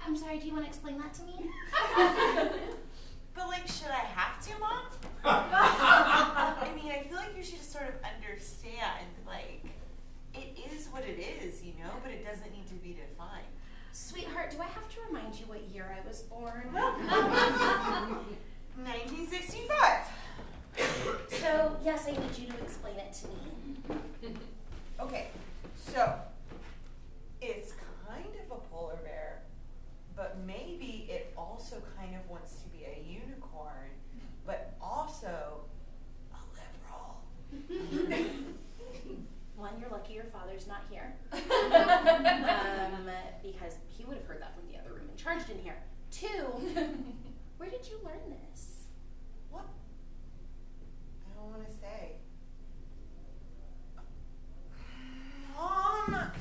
I'm sorry, do you want to explain that to me? But like, should I have to, Mom? I mean, I feel like you should just sort of understand, like, it is what it is, you know, but it doesn't need to be defined. Sweetheart, do I have to remind you what year I was born? 1965. So, yes, I need you to explain it to me. Okay, so it's kind of a polar bear, but maybe it also kind of wants to be a unicorn, but also a liberal. One, you're lucky your father's not here. Because he would have heard that from the other room and charged in here. Two, where did you learn this? What? I don't want to say. Mom!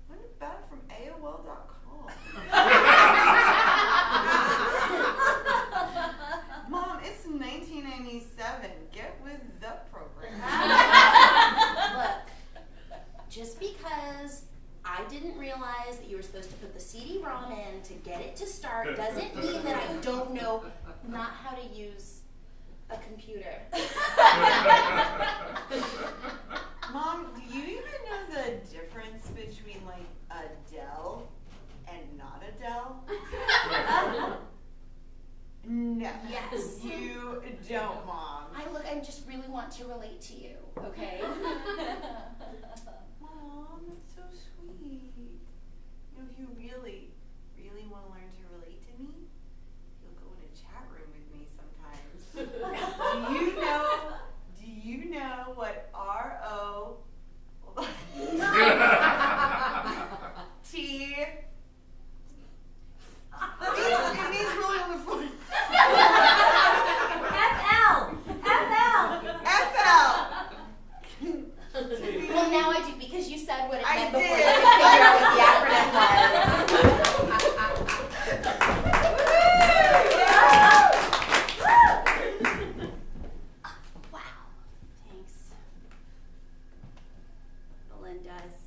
Learn about it from AOL.com. Mom, it's 1997. Get with the program. Look, just because I didn't realize that you were supposed to put the CD-ROM in to get it to start doesn't mean that I don't know not how to use a computer. Mom, do you even know the difference between like Adele and not Adele? No. Yes. You don't, Mom. I just really want to relate to you, okay? Mom, that's so sweet. You know, if you really, really want to learn to relate to me, you'll go in a chat room with me sometimes. Do you know what R-O, hold on. T, it means really on the phone. FL! Well, now I do, because you said what it meant before you could figure out what the acronym was. Wow. Thanks. Belinda's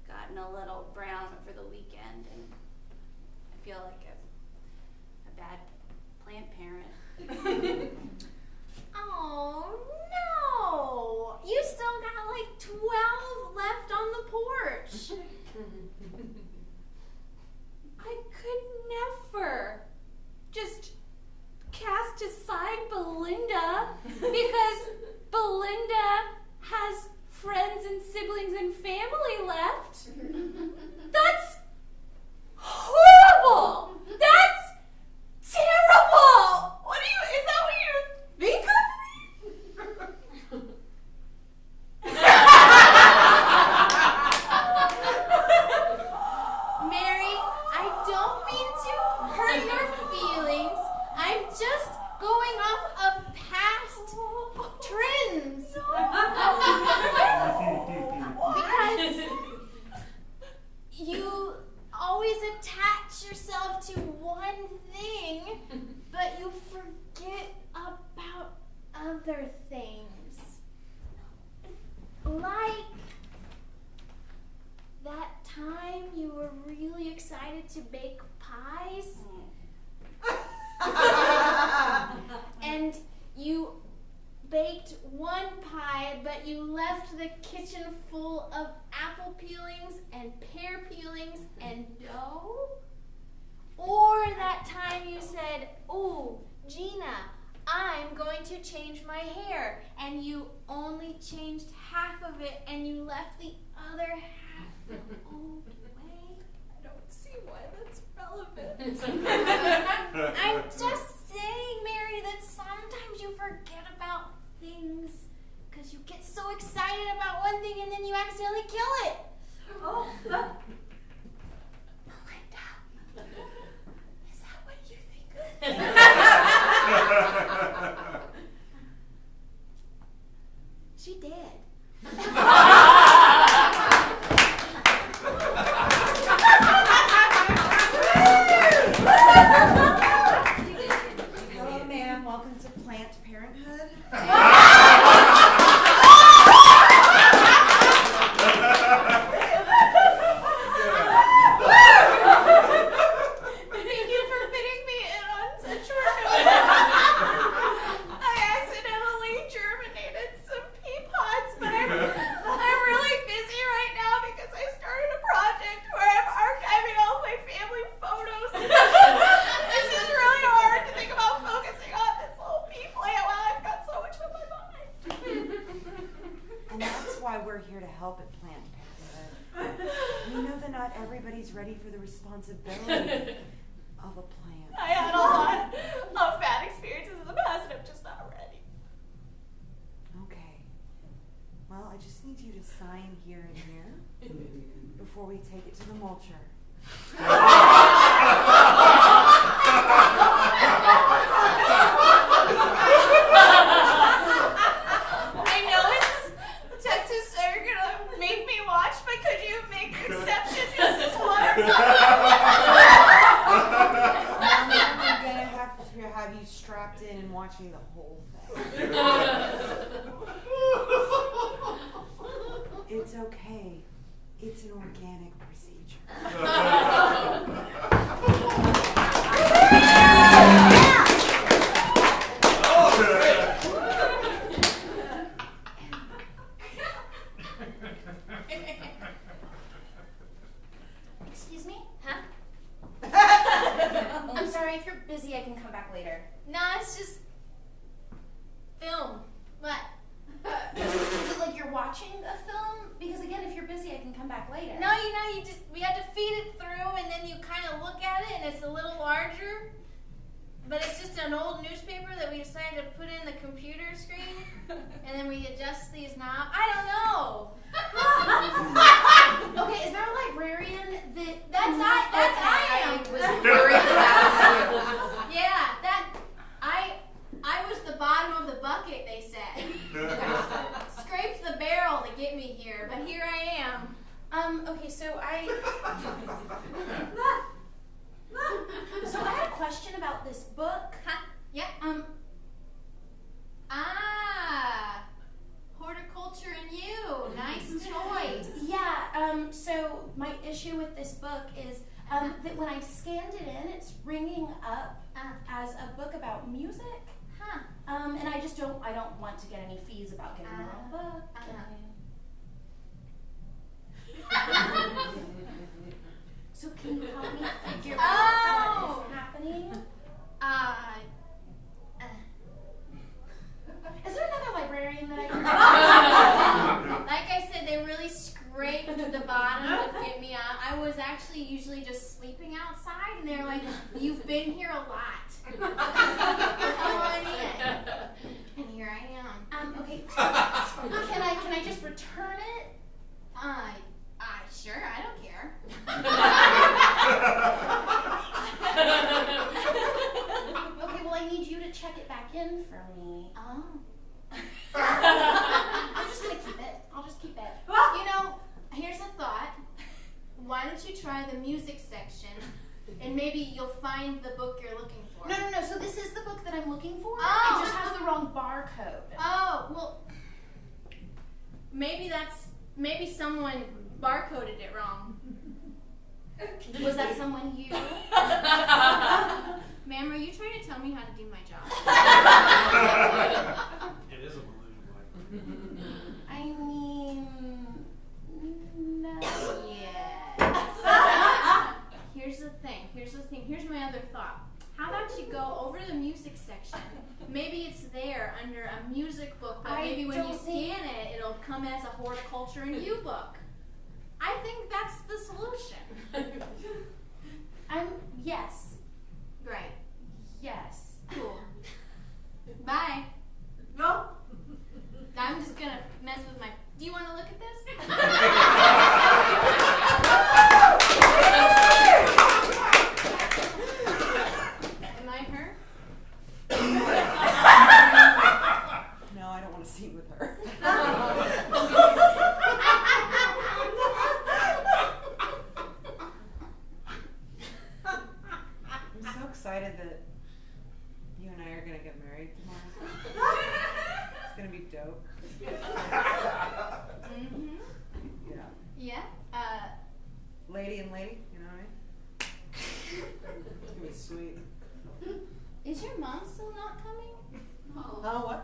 gotten a little brown over the weekend, and I feel like a bad plant parent. Oh no! You still got like 12 left on the porch. I could never just cast aside Belinda because Belinda has friends and siblings and family left. That's horrible! That's terrible! Is that what you think of me? Mary, I don't mean to hurt your feelings. I'm just going off of past trends. Because you always attach yourself to one thing, but you forget about other things. Like that time you were really excited to bake pies. And you baked one pie, but you left the kitchen full of apple peelings and pear peelings and dough? Or that time you said, "Oh, Gina, I'm going to change my hair," and you only changed half of it and you left the other half the old way? I don't see why that's relevant. I'm just saying, Mary, that sometimes you forget about things because you get so excited about one thing and then you accidentally kill it. Oh, Belinda, is that what you think of? She did. Hello, ma'am. Welcome to Planned Parenthood. why we're here to help at Planned Parenthood. We know that not everybody's ready for the responsibility of a plan. I had a lot of bad experiences in the past and I'm just not ready. Okay. Well, I just need you to sign here and here before we take it to the mulcher. I know it's Texas are gonna make me watch, but could you make an exception just this once? I'm gonna have to have you strapped in and watching the whole thing. It's okay. It's an organic procedure. Excuse me? Huh? I'm sorry, if you're busy, I can come back later. Nah, it's just film. What? Is it like you're watching a film? Because again, if you're busy, I can come back later. No, we had to feed it through, and then you kind of look at it, and it's a little larger. But it's just an old newspaper that we decided to put in the computer screen, and then we adjust these knobs. I don't know. Okay, is there a librarian that... That's I am. was worried that Yeah, I was the bottom of the bucket, they said. Scraped the barrel to get me here, but here I am. okay, so I had a question about this book. Huh? Yeah. Horticulture and you. Nice choice. Yeah, so my issue with this book is that when I scanned it in, it's ringing up as a book about music. Huh. And I don't want to get any fees about getting the wrong book. So can you help me figure out what is happening? Is there another librarian that I can Like I said, they really scraped the bottom to get me out. I was actually usually just sleeping outside, and they're like, "You've been here a lot. Come on in." And here I am. Okay. Can I just return it? Sure, I don't care. Okay, well I need you to check it back in for me. Oh. I'm just gonna keep it. I'll just keep it. You know, here's a thought. Why don't you try the music section, and maybe you'll find the book you're looking for. No. So this is the book that I'm looking for. Oh. It just has the wrong barcode. Oh, well, maybe someone barcoded it wrong. Was that someone you? Ma'am, are you trying to tell me how to do my job? It is a balloon like. I mean, no. Yes. Here's the thing. Here's my other thought. How about you go over to the music section? Maybe it's there under a music book, but maybe when you scan it, it'll come as a horticulture and you book. I think that's the solution. Yes. Right. Yes. Cool. Bye. No. I'm just gonna mess with my. Do you want to look at this? Am I her? No, I don't want to scene with her. I'm so excited that you and I are going to get married tomorrow. It's going to be dope. Mm-hmm. Yeah. Yeah. Lady and lady, you know what I mean? It's going to be sweet. Is your mom still not coming? Oh, what?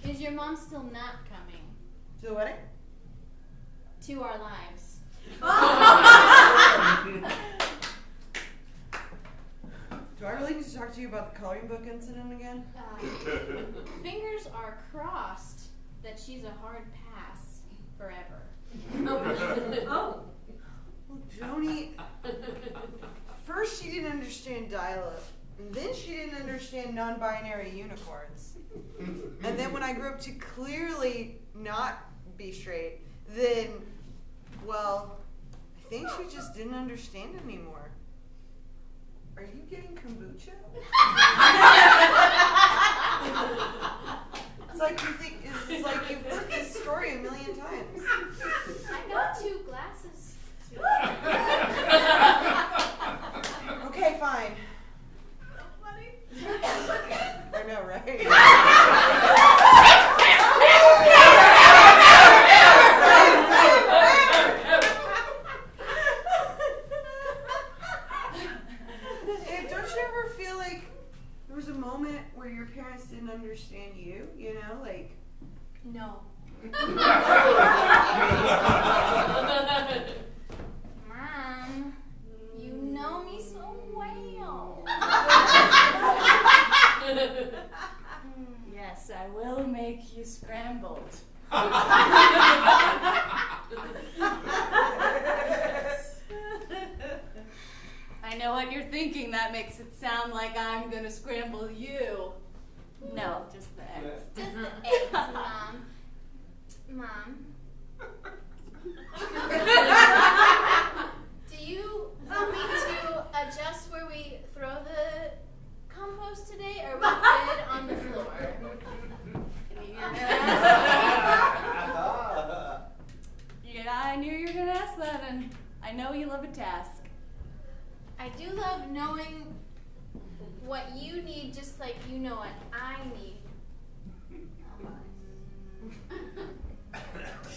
Is your mom still not coming To the wedding? to our lives? Do I really need to talk to you about the coloring book incident again? Fingers are crossed that she's a hard pass forever. understand non-binary unicorns. And then when I grew up to clearly not be straight, then, well, I think she just didn't understand anymore. Are you getting kombucha? It's like you think, it's like you've heard this story a million times. I got 2 glasses. Okay, fine. So funny. I know, right? Hey, don't you ever feel like there was a moment where your parents didn't understand you? You know, like. No. Mom, you know me so well. Yes, I will make you scrambled. I know what you're thinking. That makes it sound like I'm gonna scramble you. No, just the eggs. Just the eggs, Mom. Mom. Do you want me to adjust where we throw the compost today, or we good on the floor? Yeah, I knew you were gonna ask that, and I know you love a task. I do love knowing what you need, just like you know what I need.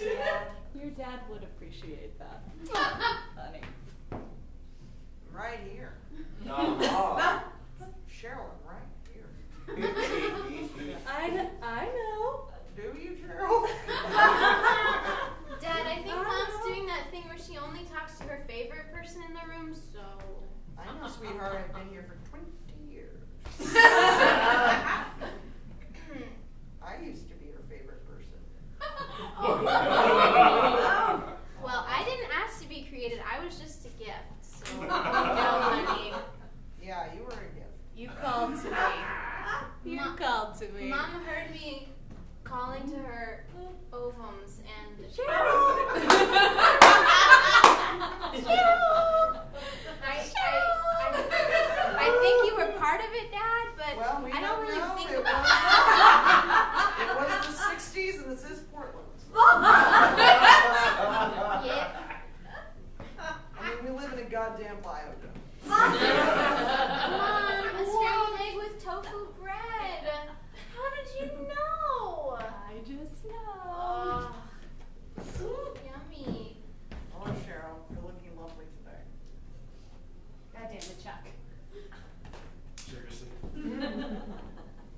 Yeah, your dad would appreciate that, honey. Right here. Uh-huh. Sherilyn, right here. I know. Do you, Cheryl? Dad, I think Mom's doing that thing where she only talks to her favorite person in the room, so. I know, sweetheart. I've been here for 20 years. I used to be her favorite person. Well, I didn't ask to be created. I was just a gift. So, no, honey. Yeah, you were a gift. You called to me. You called to me. Mom heard me calling to her ovums and. I think you were part of it, Dad, but Well, we I don't really know. think It about was the 60s and this is Portland. Yeah. I mean, we live in a goddamn biodome. Mom, a scrambled egg with tofu bread. How did you know? I just know. Yummy. Oh, Cheryl, you're looking lovely today. God damn it, Chuck. Seriously.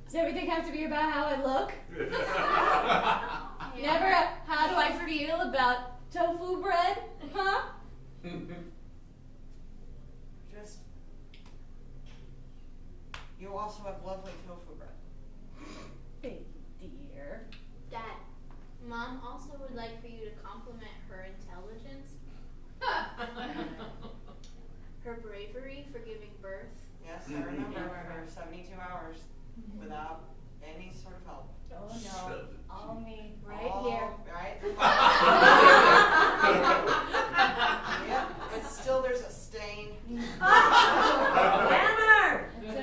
Does everything have to be about how I look? Yeah. Never how do I feel about tofu bread? Huh? Just, you also have lovely tofu bread. Baby dear. Dad, Mom also would like for you to compliment her intelligence, her bravery for giving birth. Yes, I remember for 72 hours without any sort of help. Oh no, all me right All here. right. Yep, but still there's a stain. Hammer! It's a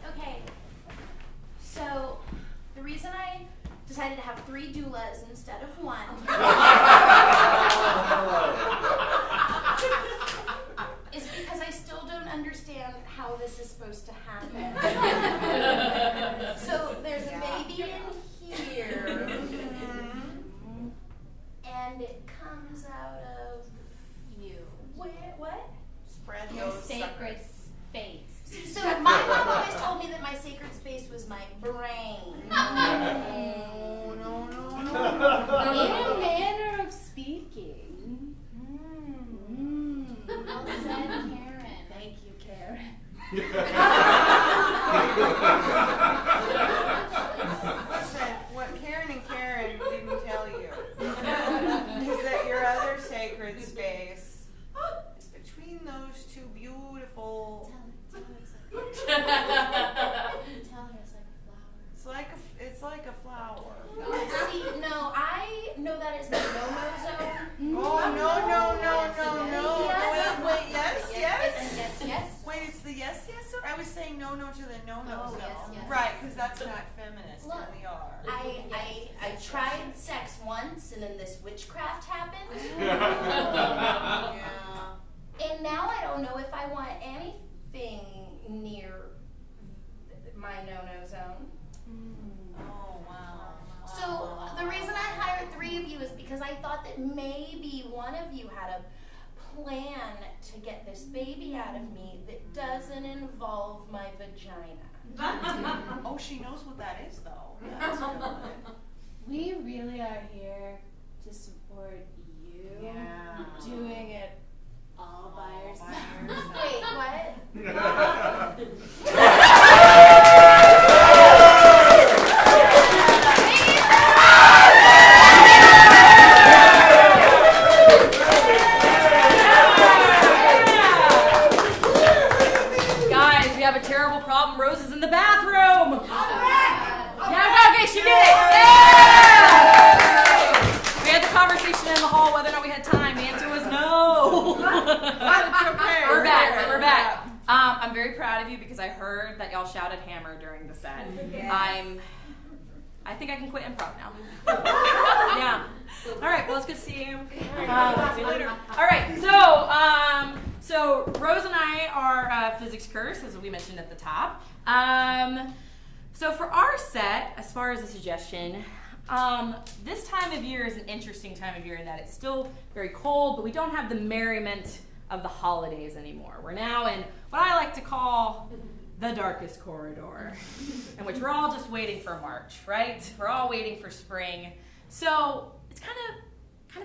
Okay, so the reason I decided to have 3 doulas instead of 1 is because I still don't understand how this is supposed to happen. So there's a baby in here, and it comes out of You. what? Spread your those sacred suckers. space. So my mom always told me that my sacred space was my brain. No. In a manner of speaking. Well said, Karen. Thank you, Karen. sacred space is between those two beautiful. Tell her it's like a flower. It's like a flower. See, no, I know that is the no-no zone. Oh no! Wait, yes. Yes. Wait, it's the yes. I was saying no to the no Oh, zone. yes. Right, because that's not feminist, Look, and we are. I tried sex once, and then this witchcraft happened. Yeah. And now I don't know if I want anything near my no-no zone. Oh wow. So the reason I hired 3 of you is because I thought that maybe one of you had a plan to get this baby out of me that doesn't involve my vagina. Oh, she knows what that is, though. Yeah, that's good. We really are here to support you. Yeah. Doing it all by yourself. Wait, what? Guys, we have a terrible problem. Rose is in the bathroom. Yeah, okay, she did it. Yeah! We had the conversation in the hall whether or not we had time. The answer was no. That's okay. We're back. We're back. I'm very proud of you because I heard that y'all shouted hammer during the set. Yes. I think I can quit improv now. Yeah. All right. Well, it's good to see you. See you later. All right. So Rose and I are physics curse, as we mentioned at the top. So for our set, as far as a suggestion, this time of year is an interesting time of year in that it's still very cold, but we don't have the merriment of the holidays anymore. We're now in what I like to call the darkest corridor, in which we're all just waiting for March, right? We're all waiting for spring. So it's kind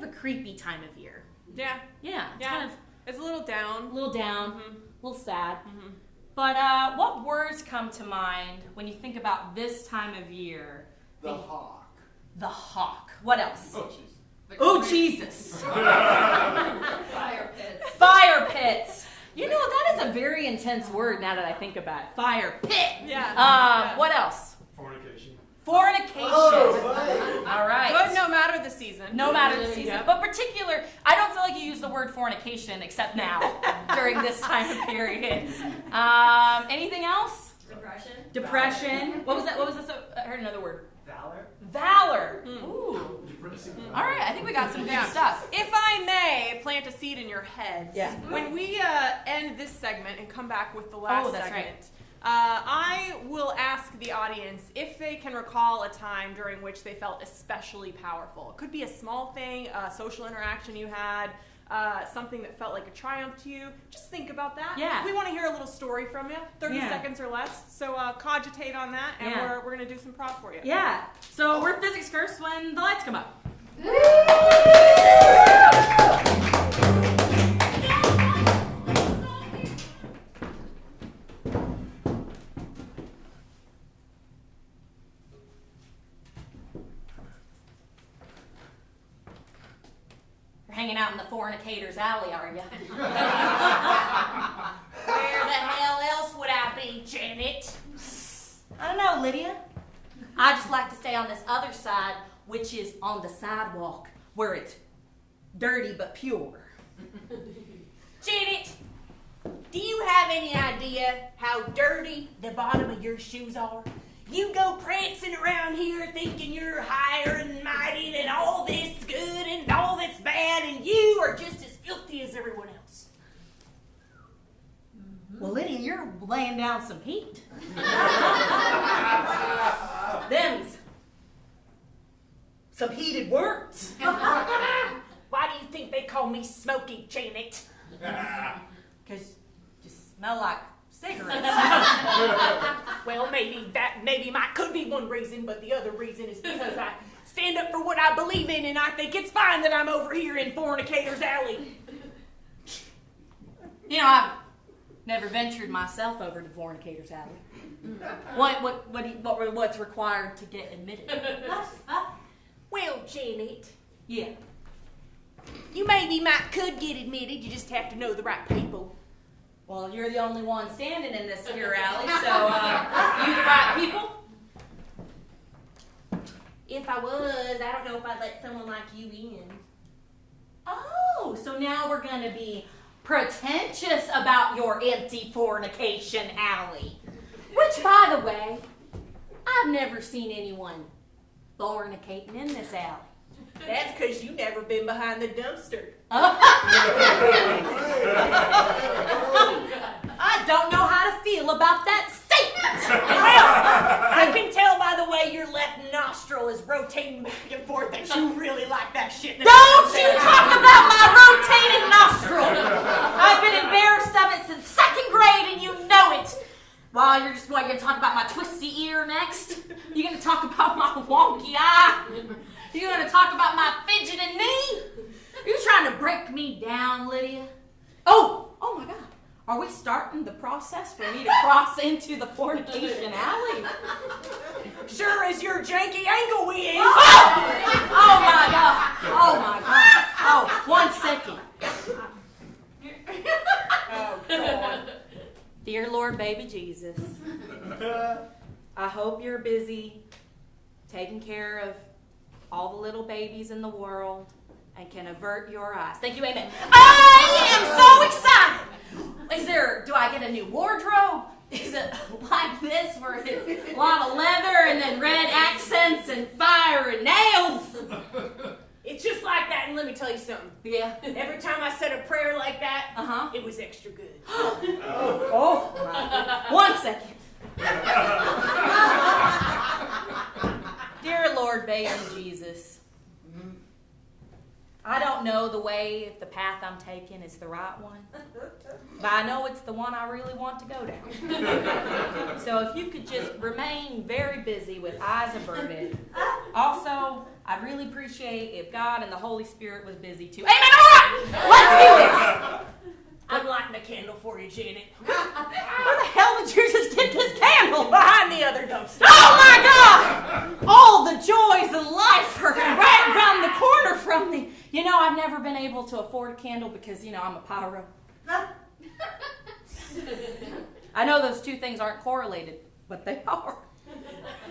of a creepy time of year. Yeah. Yeah, it's Yeah. kind of It's a little down. a little down, Mhm. a little sad. Mhm. But what words come to mind when you think about this time of year? The hawk. The hawk. What else? Oh, jeez. Oh, Jesus. Fire pits. Fire pits. You know, that is a very intense word now that I think about it. Fire pit. Yeah. What else? Fornication. Fornication. Oh, All right. But no matter the season. No matter the season. Yep. But particular, I don't feel like you use the word fornication except now, during this time of period. Anything else? Depression. Depression. What was that? What was this? I heard another word. Valor. Valor. Mm. Ooh. Depressing. All right, I think we got some good Yeah. stuff. If I may plant a seed in your heads, Yeah. when we end this segment and come back with the last Oh, that's segment, I will ask the audience if they can recall a time during which they felt especially powerful. It could be a small thing, a social interaction you had, something that felt like a triumph to you. Just think about that. Yeah. We want to hear a little story from you, 30 Yeah. seconds or less. So cogitate on that, and Yeah. we're going to do some prop for you. Yeah. So we're physics cursed when the lights come up. You're hanging out in the fornicator's alley, are you? Where the hell else would I be, Janet? I don't know, Lydia. I just like to stay on this other side, which is on the sidewalk, where it's dirty but pure. Janet, do you have any idea how dirty the bottom of your shoes are? You go prancing around here thinking you're higher and mighty and all this good and all this bad, and you are just as filthy as everyone else. Well, Lydia, you're laying down some heat. Them's some heated words. Why do you think they call me Smoky, Janet? Because you smell like cigarettes. Well, maybe could be one reason, but the other reason is because I stand up for what I believe in, and I think it's fine that I'm over here in Fornicator's Alley. You know, I've never ventured myself over to Fornicator's Alley. What's required to get admitted? Well, Janet. Yeah. you maybe could get admitted. You just have to know the right people. Well, you're the only one standing in this here alley, so you the right people? If I was, I don't know if I'd let someone like you in. Oh, so now we're gonna be pretentious about your empty fornication alley. Which, by the way, I've never seen anyone fornicating in this alley. That's because you never been behind the dumpster. I don't know how to feel about that statement. Well, I can tell by the way your left nostril is rotating back and forth that you really like that shit. Don't you talk about my rotating nostril! I've been embarrassed of it since 2nd grade, and you know it. You're gonna talk about my twisty ear next? You're gonna talk about my wonky eye? You're gonna talk about my fidgeting knee? You're trying to break me down, Lydia? Oh my God. Are we starting the process for me to cross into the fornication alley? Sure as your janky ankle we is. Oh my God. Oh, 1 second. Oh, God. Dear Lord, baby Jesus, I hope you're busy taking care of all the little babies in the world and can avert your eyes. Thank you, amen. I am so excited. Do I get a new wardrobe? Is it like this where it's a lot of leather and then red accents and fire and nails? It's just like that, and let me tell you something. Yeah. Every time I said a prayer like that, Uh-huh. it was extra good. Oh, my. 1 second. Dear Lord, baby Jesus, I don't know the way if the path I'm taking is the right one, but I know it's the one I really want to go down. So if you could just remain very busy with eyes averted. Also, I'd really appreciate if God and the Holy Spirit was busy too. Amen, all right, let's do this. I'm lighting a candle for you, Janet. Where the hell did you just get this candle? Behind the other dumpster. Oh my God! All the joys of life are right around the corner from me. You know, I've never been able to afford a candle because, I'm a pyro. I know those two things aren't correlated, but they are.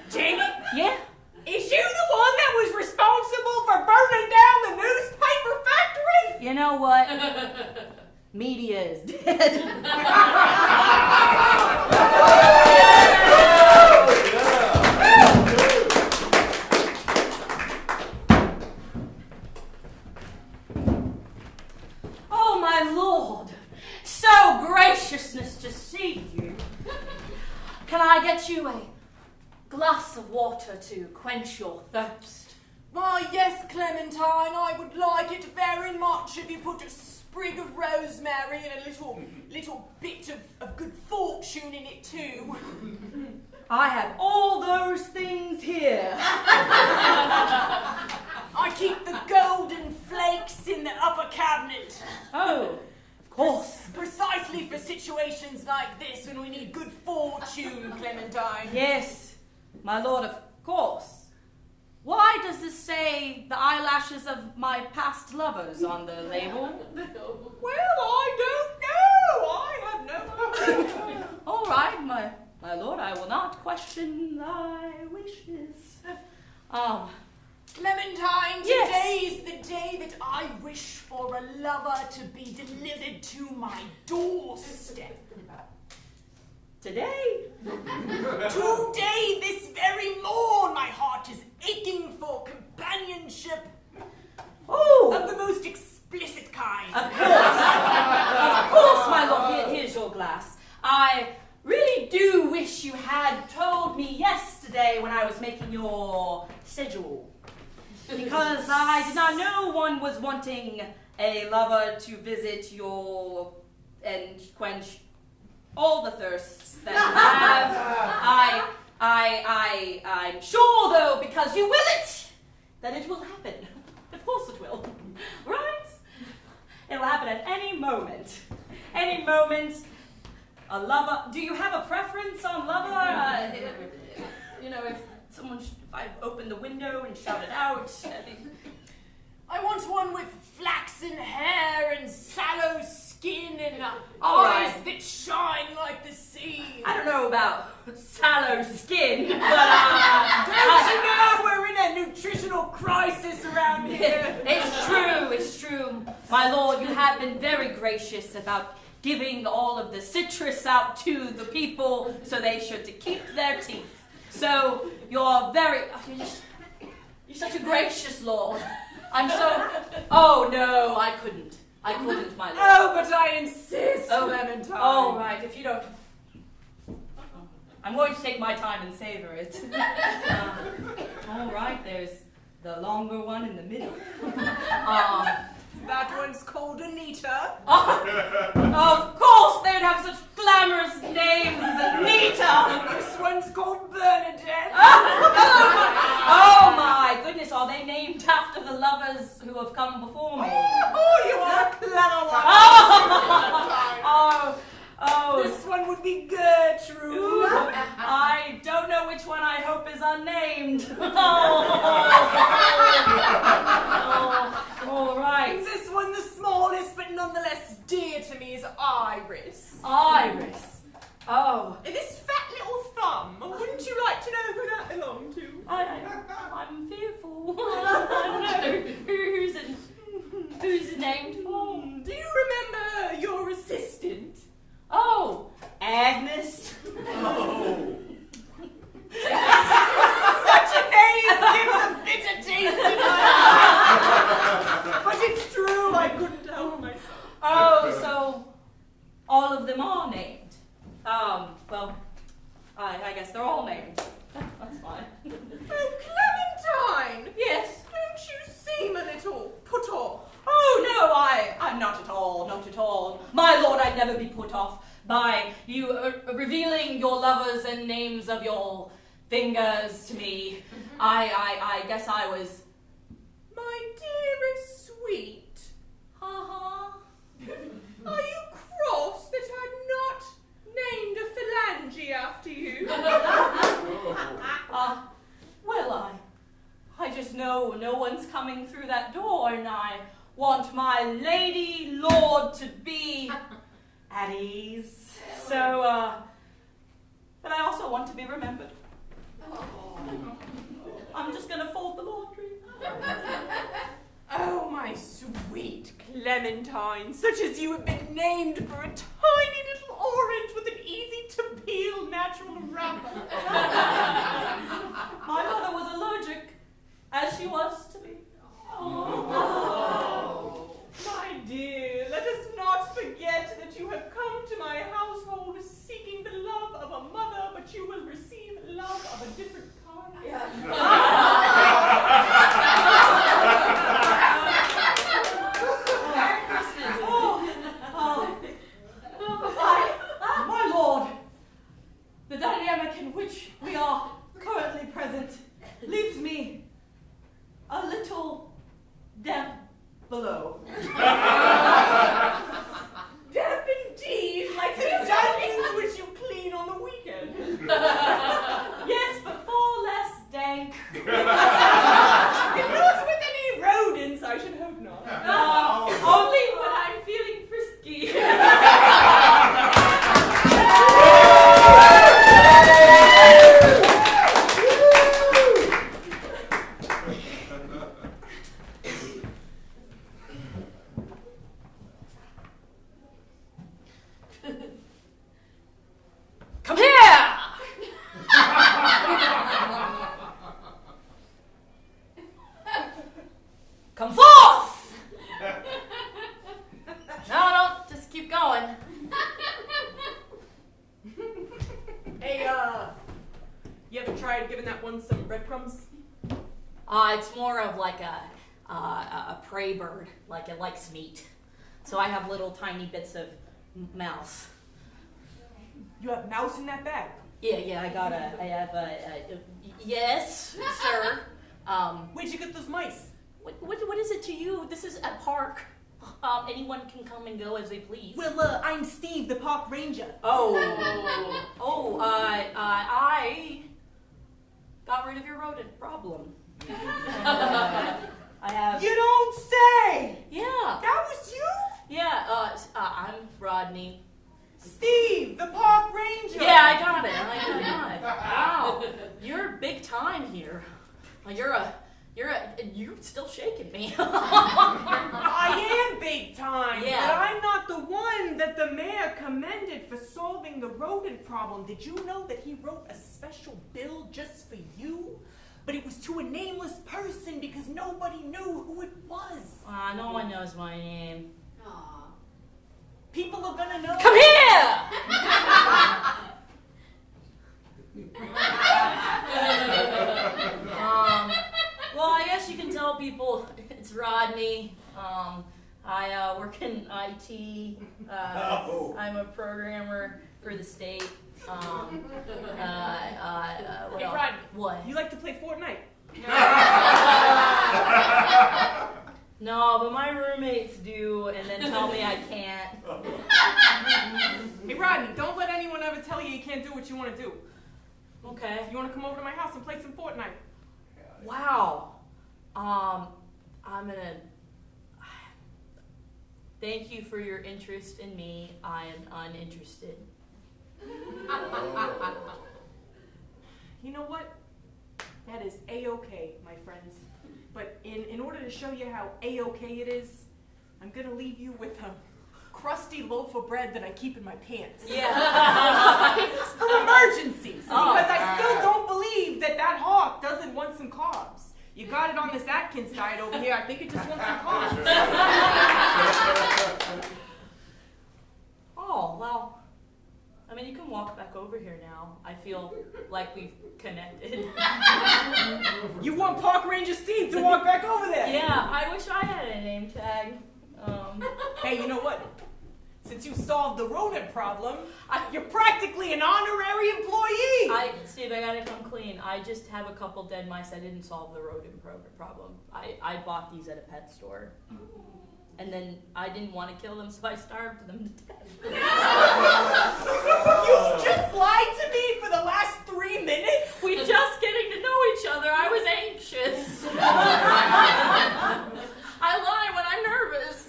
Janet? Yeah? Is you the one that was responsible for burning down the newspaper factory? You know what? Media is dead. Oh, my Lord. So graciousness to see you. Can I get you a glass of water to quench your thirst? Why, yes, Clementine, I would like it very much if you put a sprig of rosemary and a little bit of good fortune in it too. I have all those things here. I keep the golden flakes in the upper cabinet. Oh, of course. Precisely for situations like this when we need good fortune, Clementine. Yes, my lord, of course. Why does this say the eyelashes of my past lovers on the label? Well, I don't know. I have no idea. All right, my lord, I will not question thy wishes. Clementine, Yes. today is the day that I wish for a lover to be delivered to my doorstep. Today? Today, this very morn, my heart is aching for companionship Oh, of the most explicit kind. of course, my lord. Here's your glass. I really do wish you had told me yesterday when I was making your schedule. Because I did not know one was wanting a lover to visit your and quench all the thirsts that you have. I'm sure though, because you will it, that it will happen. Of course it will. Right? It will happen at any moment. Any moment. A lover. Do you have a preference on lover? If I opened the window and shouted out. I want one with flaxen true, my lord. You have been very gracious about giving all of the citrus out to the people so they should to keep their teeth. So you're you're such a gracious lord. I'm so. Oh no, I couldn't, my lord. Oh, but I insist, Oh, Clementine. Oh right, if you don't. I'm going to take my time and savor it. All right, there's the longer one in the middle. That one's called Anita. Of course, they'd have such glamorous names as Anita. This one's called Bernadette. Oh my goodness, are they named after the lovers who have come before me? Oh, you are a clever one. Oh. This one would be Gertrude. I don't know which one I hope is unnamed. All right. This one, the smallest but nonetheless dear to me, is Iris. Iris. Oh. And this fat little thumb, wouldn't you like to know who that belonged to? I'm fearful. I don't know. Who's it named for? Do you remember your assistant? Oh, Agnes. Oh. Such a name gives a bitter taste in my mouth. But it's true, I couldn't help myself. Oh, so all of them are named. Well, I guess they're all named. That's fine. Oh, Clementine! Yes. Don't you seem a little put off? Oh, no, I'm not at all, not at all. My lord, I'd never be put off by you revealing your lovers and names of your fingers to me. I guess I was... My dearest sweet, Uh-huh. are you cross that I'm not named a phalange after you? Well, I just know no one's coming through that door, and I want my lady lord to be at ease. So, but I also want to be remembered. I'm just gonna fold the laundry. Oh, my sweet Clementine, such as you have been named for a tiny little orange with an easy-to-peel natural wrapper. My mother was allergic, as she was to me. Oh, my dear, let us not forget that you have come to my household seeking the love of a mother, but you will receive love of a different kind. My lord, the dynamic in which we are currently present leaves me a little damp below. Damp indeed, like the dungeons which you clean on the weekend. Yes, but far less dank. If not with any rodents, I should hope not. Only when I'm feeling frisky. Come here! Come forth! No, just keep going. Hey, you ever tried giving that one some breadcrumbs? It's more of like a prey bird, like it likes meat. So I have little tiny bits of mouse. You have mouse in that bag? Yeah, I have yes, sir. Where'd you get those mice? What is it to you? This is a park. Anyone can come and go as they please. Well, I'm Steve, the park ranger. I got rid of your rodent problem. I have. You don't say! Yeah. That was you? Yeah. I'm Rodney. Steve, the park ranger! Yeah, I got it. Wow, you're big time here. You're still shaking me. I that the mayor commended for solving the rodent problem. Did you know that he wrote a special bill just for you? But it was to a nameless person because nobody knew who it was. No one knows my name. Aw. People are gonna know. Come here! Well, I guess you can tell people it's Rodney. I work in IT. I'm a programmer for the state. What Hey, else? Rodney. What? You like to play Fortnite? No, but my roommates do, and then tell me I can't. Hey, Rodney, don't let anyone ever tell you can't do what you want to do. Okay. You want to come over to my house and play some Fortnite? Wow. I'm gonna thank you for your interest in me. I am uninterested. You know what? That is A-okay, my friends. But in order to show you how A-okay it is, I'm gonna leave you with a crusty loaf of bread that I keep in my pants. Yeah. For emergencies. Oh. Because I still don't believe that hawk doesn't want some carbs. You got it on this Atkins diet over here. I think it just wants some carbs. Oh, well, I mean, you can walk back over here now. I feel like we've connected. You want Park Ranger Steve to walk back over there? Yeah, I wish I had a name tag. Hey, you know what? Since you solved the rodent problem, you're practically an honorary employee. Steve, I gotta come clean. I just have a couple dead mice. I didn't solve the rodent problem. I bought these at a pet store. And then I didn't want to kill them, so I starved them to death. You just lied to me for the last 3 minutes? We just getting to know each other. I was anxious. I lie when I'm nervous.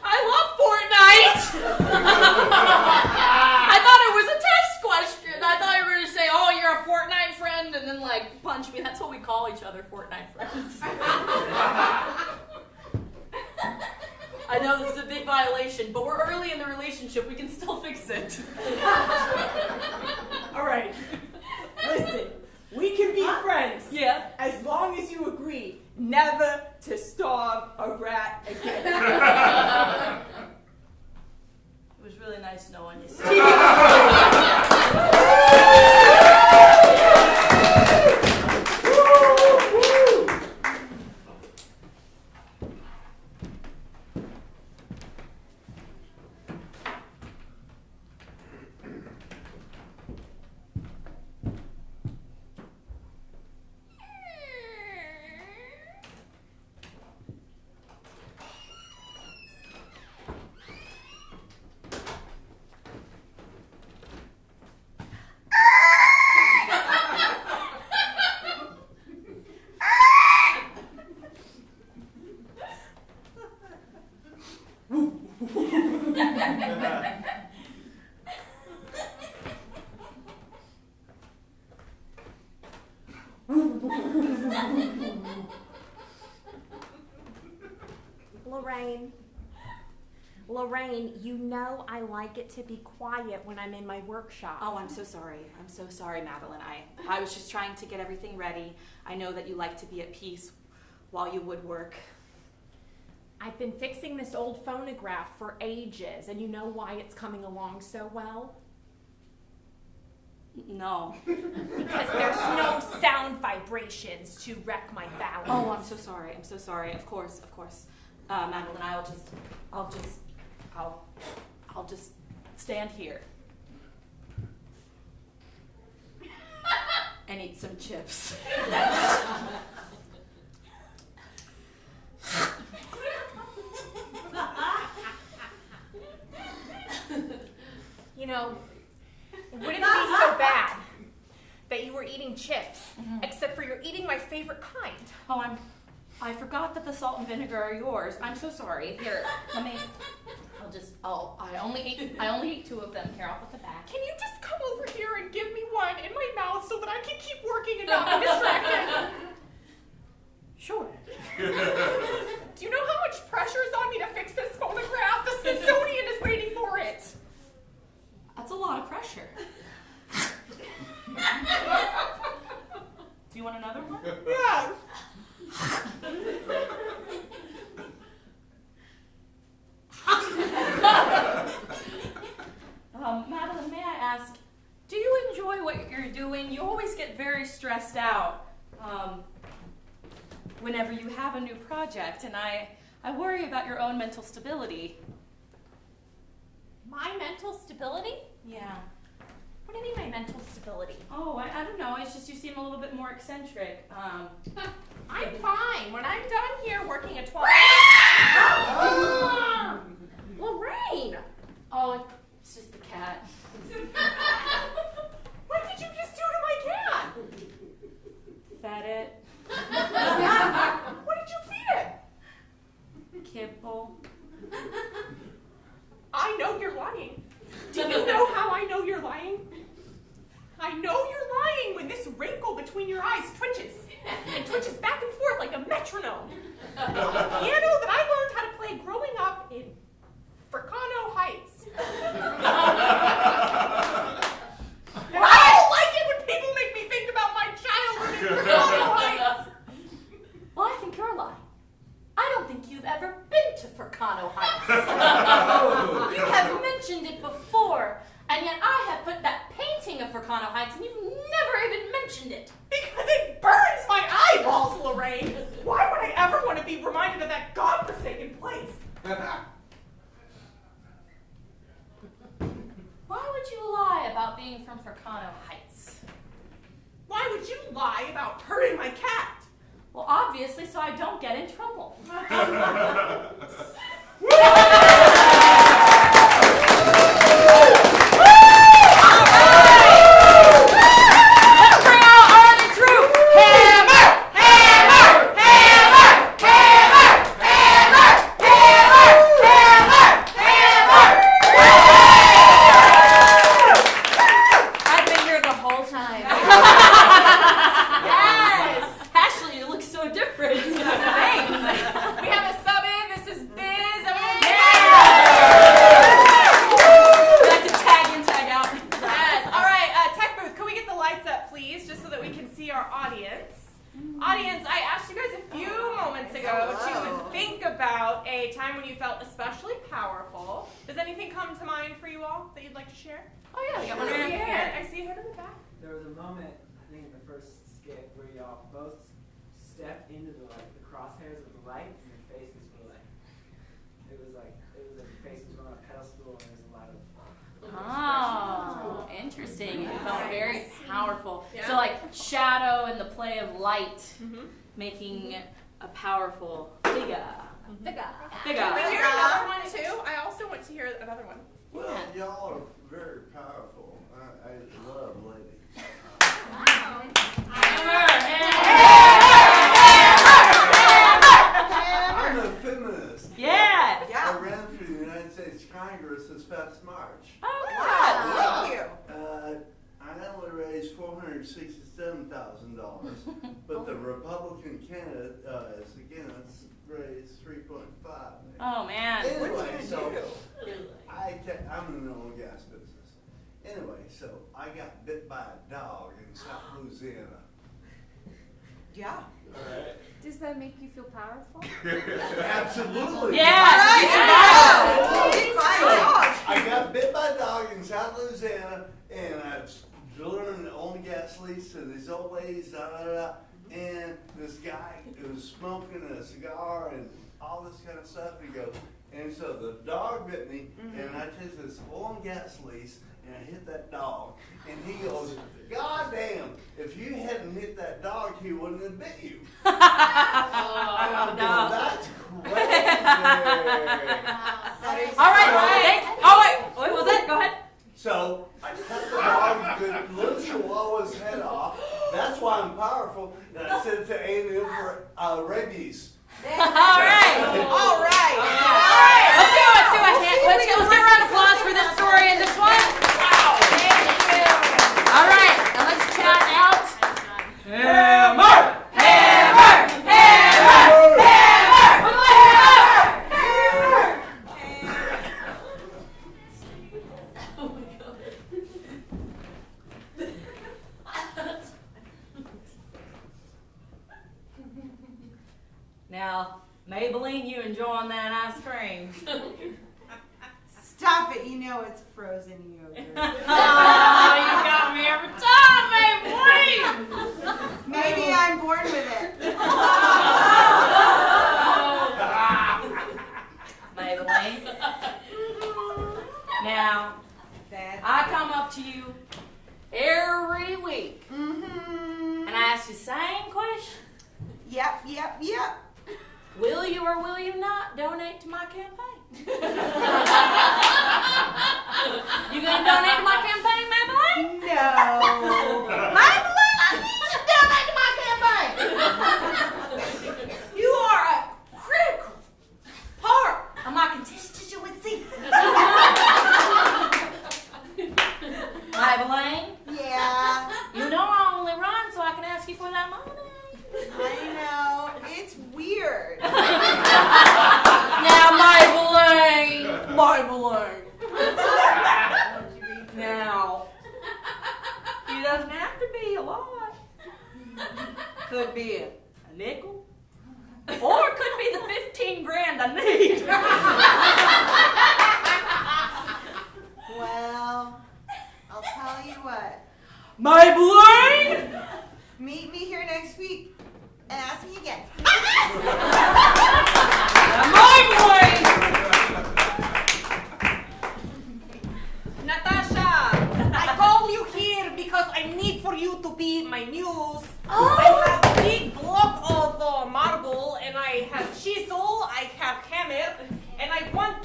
I love Fortnite. I thought it was a test question. I thought you were going to say, "Oh, you're a Fortnite friend," and then like punch me. That's what we call each other, Fortnite friends. I know this is a big violation, but we're early in the relationship. We can still fix it. All right. Listen, we can be friends. Yeah. As long as you agree never to starve a rat again. It was really nice knowing you. Lorraine, you know I like it to be quiet when I'm in my workshop. Oh, I'm so sorry. I'm so sorry, Madeline. I was just trying to get everything ready. I know that you like to be at peace while you woodwork. I've been fixing this old phonograph for ages, and you know why it's coming along so well? No. Because there's no sound vibrations to wreck my balance. Oh, I'm so sorry. I'm so sorry. Of course. Madeline, I'll just stand here and eat some chips. You know, wouldn't it be so bad that you were eating chips, except for you're eating my favorite kind? Oh, I forgot that the salt and vinegar are yours. I'm so sorry. Here, I only ate 2 of them. Here, I'll put the back. Can you just come over here and give me one in my mouth so that I can keep working and not be distracted? Sure. Do you know how much pressure is on me to fix this phonograph? The Smithsonian is waiting you want another one? Yeah. Madeline, may I ask, do you enjoy what you're doing? You always get very stressed out whenever you have a new project, and I worry about your own mental stability. My mental stability? Yeah. What do you mean my mental stability? Oh, I don't know. It's just you seem a little bit more eccentric. I'm fine. When I'm done here working a 12 Lorraine! Oh, it's just the cat. What did you just do to my cat? Fed it. What did you feed it? Kibble. I know you're lying. Do you know how I know you're lying? I know you're lying when this wrinkle between your eyes twitches and twitches back and forth like a metronome. A piano that I learned how to play growing up in Fricano Heights. And I don't like it when people make me think about my childhood in Fricano Heights. Well, I think you're lying. I don't think you've ever been to Fricano Heights. You have mentioned it before, and yet I have put that painting of Fricano Heights, and you've never even mentioned it. Because it burns my eyeballs, Lorraine. Why would I ever want to be reminded of that godforsaken place? Why would you lie about being from Fricano Heights? Why would you lie about hurting my cat? Well, obviously, so I don't get in trouble. Oh, interesting. It felt very powerful. Yeah. So like shadow and the play of light making a powerful figure. Can we Figure. hear another one too? I also want to hear another one. Well, y'all are very powerful. I love ladies. I'm a feminist. Yeah. Yeah. I ran for the United States Congress this past March. Oh, Wow, thank you. I only raised $467,000, but the Republican candidate is against raised $3.5 million. Oh man. Anyway, so do? I'm in the oil and gas business. Anyway, so I got bit by a dog in South Louisiana. Yeah. Does that make you feel powerful? Absolutely. Yeah. I got bit by a dog in South Louisiana, and I've learned oil and gas leads to these old ladies, and this guy was smoking a cigar and all this kind of stuff. And so the dog bit me, and I took this oil and gas lease, and I hit that dog, and he goes, "God damn, if you hadn't hit that dog, he wouldn't have bit you." Oh Now, no. that's crazy. All right. Oh wait. What was it? Go ahead. So I cut the dog, the little chihuahua's head off. That's why I'm powerful. And I sent it to A&M for rabies. All right. All right. Let's do a hand. Let's give a round of applause for this story and this one. Wow. Thank you. All right. Now let's chat out. Hammer! Hammer! Hammer! Hammer! One more hammer! Oh my God. enjoying that ice cream? Stop it, you know it's frozen yogurt. Oh, you got me every time, babe. Maybe I'm born with it. Maybelline. Now, I come up to you every week Mm-hmm. and I ask you the same question. Yep. Will you or will you not donate to my campaign? You gonna donate to my campaign, Maybelline? No. Maybelline, I need you to donate to my campaign. You are a critical part of my constituency. Maybelline, Yeah, you know I only run so I can ask you for that money. I know. It's weird. Now, Maybelline. Now, it doesn't have to be a lot. Could be a nickel, or it could be the 15 grand I need. Well, I'll tell you what. Maybelline. Meet me here next week and ask me again. Maybelline. Natasha, I call you here because I need for you to be my muse. I have a big block of marble, and I have chisel, I have hammer, and I want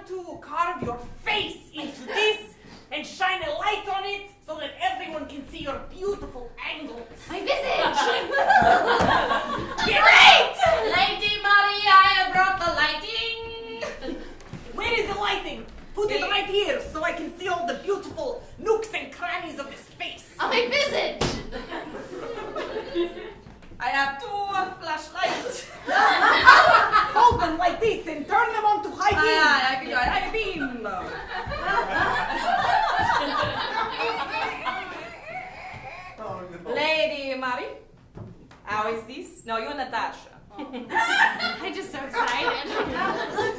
to carve your face into this and shine a light on it so that everyone can see your beautiful angles. My visage! Great! Lady Maria, I brought the lighting. Where is the lighting? Put it right here so I can see all the beautiful nooks and crannies of his face. On my visage. I have 2 flashlights. Hold them like this and turn them on to high beam. I can do it. High beam. Oh, no. Lady Mari, how is this? No, you and Natasha. I'm just so excited.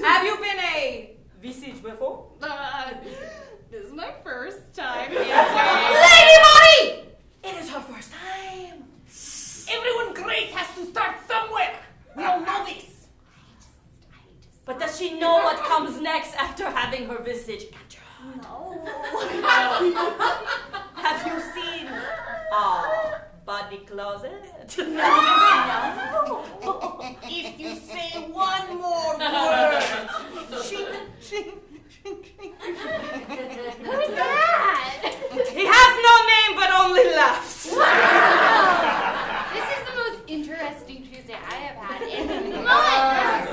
Have you been a visage before? This is my first time. Lady Mari! It is her first time. Everyone great has to start somewhere. We all know this. But does she know what comes next after having her visage captured? No. Have you seen our body closet? If you say one more word, Who's that? He has no name but only laughs. This is the most interesting Tuesday I have had in months.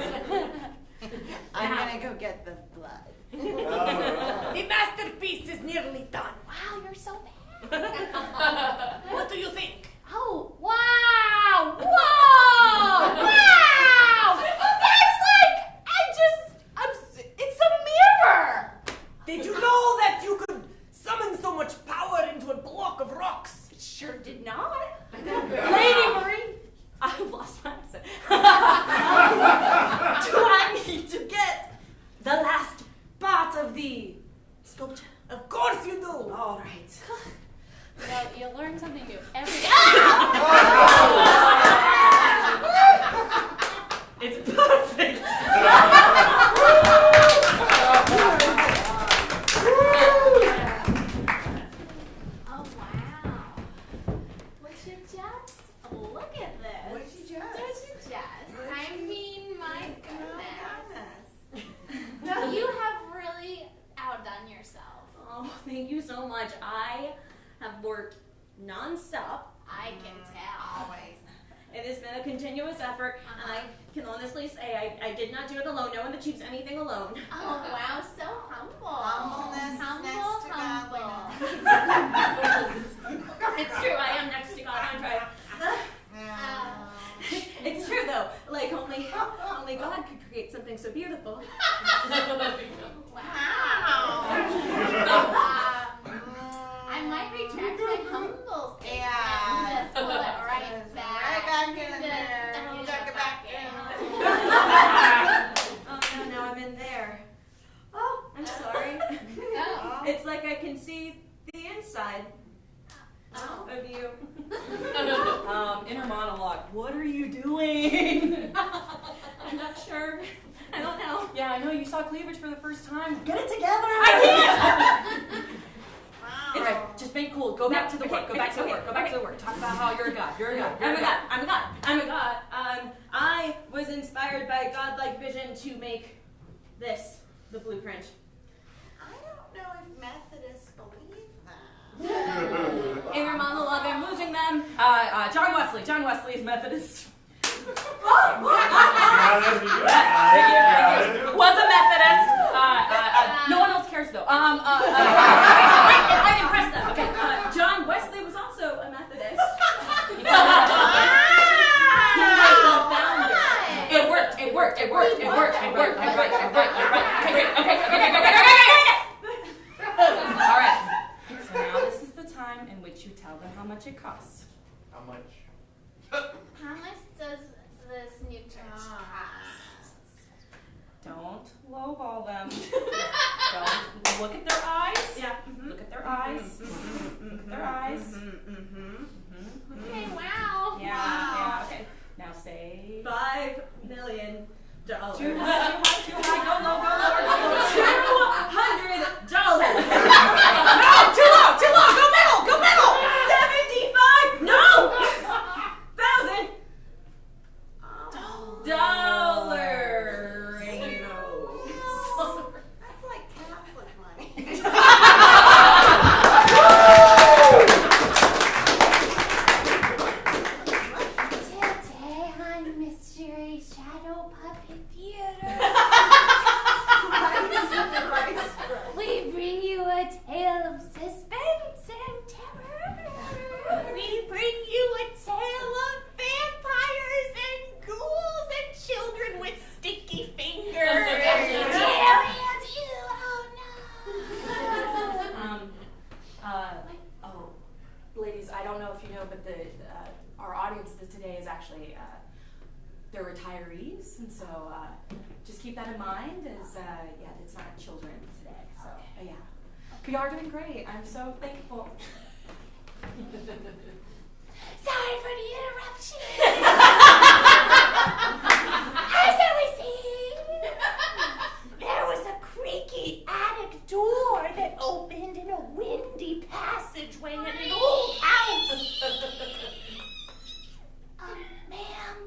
I'm gonna go get the blood. the masterpiece is nearly done. Wow, you're so bad. What do you think? Oh, wow! Whoa! Wow! That's like, it's a mirror! Did you know that you could summon so much power into a block of rocks? Sure did not. Lady Marie, I've lost my accent. Do I need to get the last part of the sculpture? Of course you do. All right. You learn something new every day. It's perfect. Oh, wow. Would you just look at this? Would you just? Don't you just? I mean, my goodness. You have really outdone yourself. Oh, thank you so much. I have worked non-stop. I can tell. Always. It has been a continuous effort, and I can honestly say I did not do it alone. No one achieves anything alone. Oh, wow, so humble. Humbleness is Humble, next to humble. It's true, I am next to God. I'm trying. It's true though. Like only God could create something so beautiful. I might retract my humble statement. Yeah. Let's pull it right back. Right back in there. Tuck it back in. not sure. I don't know. Yeah, I know you saw cleavage for the first time. Get it together. I can't. All right, just make cool. Go back to the work. Go back to the work. Go back to the work. Talk about how you're a god. You're a god. I'm a god. I'm a god. I'm a god. I was inspired by godlike vision to make this, the blueprint. I don't know if Methodists believe that. In their monologue, I'm losing them. John Wesley. John Wesley is Methodist. Was a Methodist. No one else cares though. I can press them. Okay. John Wesley was also a Methodist. He was the founder. It worked. It worked. It worked. It worked. It worked. It worked. It worked. It worked. Okay. All right. So now this is the time in which you tell them how much it costs. How much? How much does this new church cost? Don't lowball them. Don't look at their eyes. Yeah. Look at their eyes. Look at their eyes. Okay, wow. Yeah. Okay. Now say $5 million. too high. Go low. $200. No, too low. Go middle. 75. No. $1,000. That's like Catholic money. Today on Mystery Shadow Puppet Theater, we bring you a tale of suspense and terror. We bring you a tale of vampires and ghouls and children with sticky fingers. Ladies, I don't know if you know, but our audience today is actually they're retirees, and so just keep that in mind. As it's not children today. So yeah, we are doing great. I'm so thankful. Sorry for the interruption. Shall we sing? There was a creaky attic door that opened in a windy passageway in an old house. Ma'am,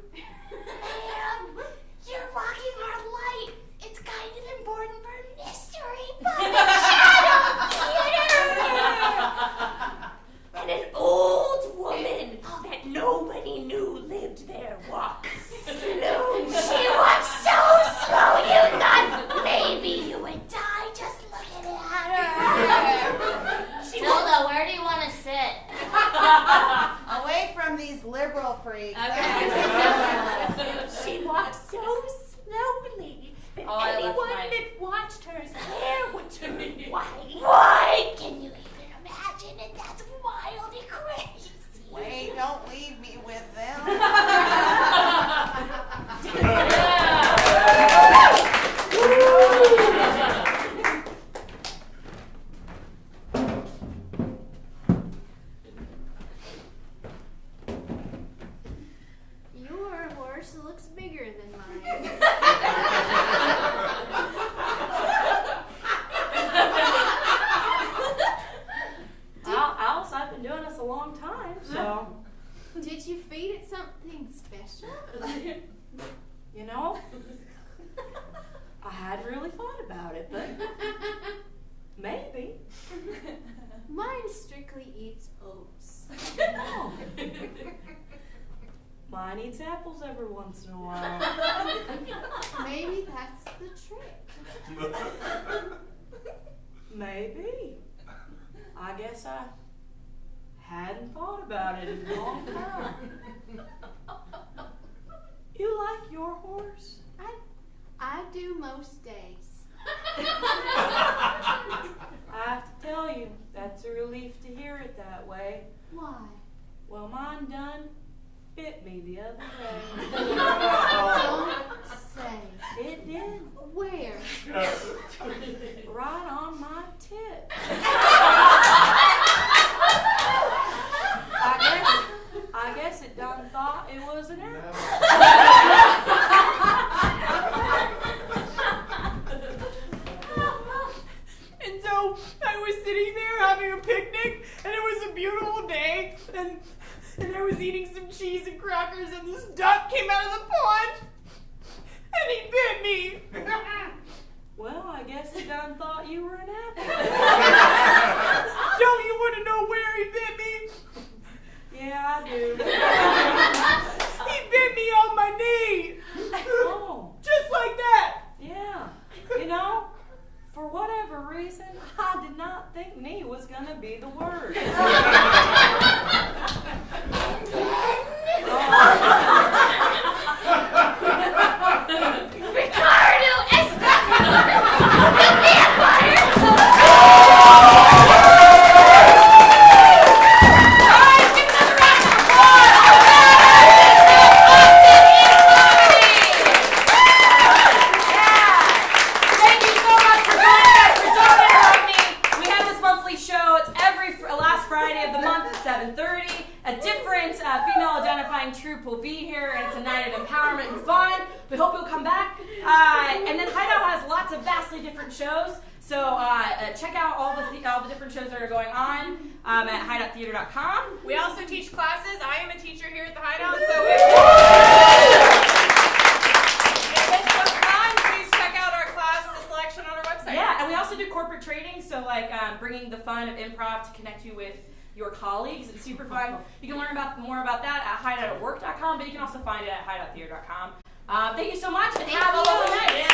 you're rocking our light. It's kind of important for Mystery Puppet Shadow Theater. And an old woman that nobody knew lived there walks slowly. She walks so slow you thought maybe you would die just looking at her. Tilda, where do you want to sit? Away from these liberal freaks. She walks so slowly that Oh, I left anyone mine. that watched her's hair would turn white. Why? Can you even imagine it? That's wildly crazy. Wait, don't leave me with them. Your horse looks bigger than mine. Alice, I've been doing this a long time, so Did you feed it something special? you know, I hadn't really thought about it, but maybe. Mine strictly eats oats. No. Mine eats apples every once in a while. Maybe that's the trick. Maybe. I guess I hadn't thought about it in a long time. You like your horse? I do most days. I have to tell you, that's a relief to hear it that way. Why? Well, mine done bit me the other day. Don't say. It did. Where? Right on my tip. I guess it done thought it was an apple. of crackers and this duck came out of the pond and he bit me. Well, I guess he done thought you were an apple. Don't you want to know where he bit me? Yeah, I do. He bit me on my knee. Oh. Just like that. Yeah. You know, for whatever reason, I did not think knee was going to be the word. Ricardo Escobar, the vampire! Guys, give another round of applause for Thank you so much for joining us for Don't Interrupt Me. We have this monthly show. It's every last Friday of the month at 7:30. A different female-identifying troupe will be here, and it's a night of empowerment and fun. We hope you'll come back. And then Hideout has lots of vastly different shows. So check out all the different shows that are going on at hideouttheater.com. We also teach classes. I am a teacher here at the Hideout, so if this was fun, please check out our class selection on our website. Yeah, and we also do corporate training, so like bringing the fun of improv to connect you with your colleagues. It's super fun. You can learn more about that at hideout@work.com, but you can also find it at hideouttheater.com. Thank you so much, and have a lovely night.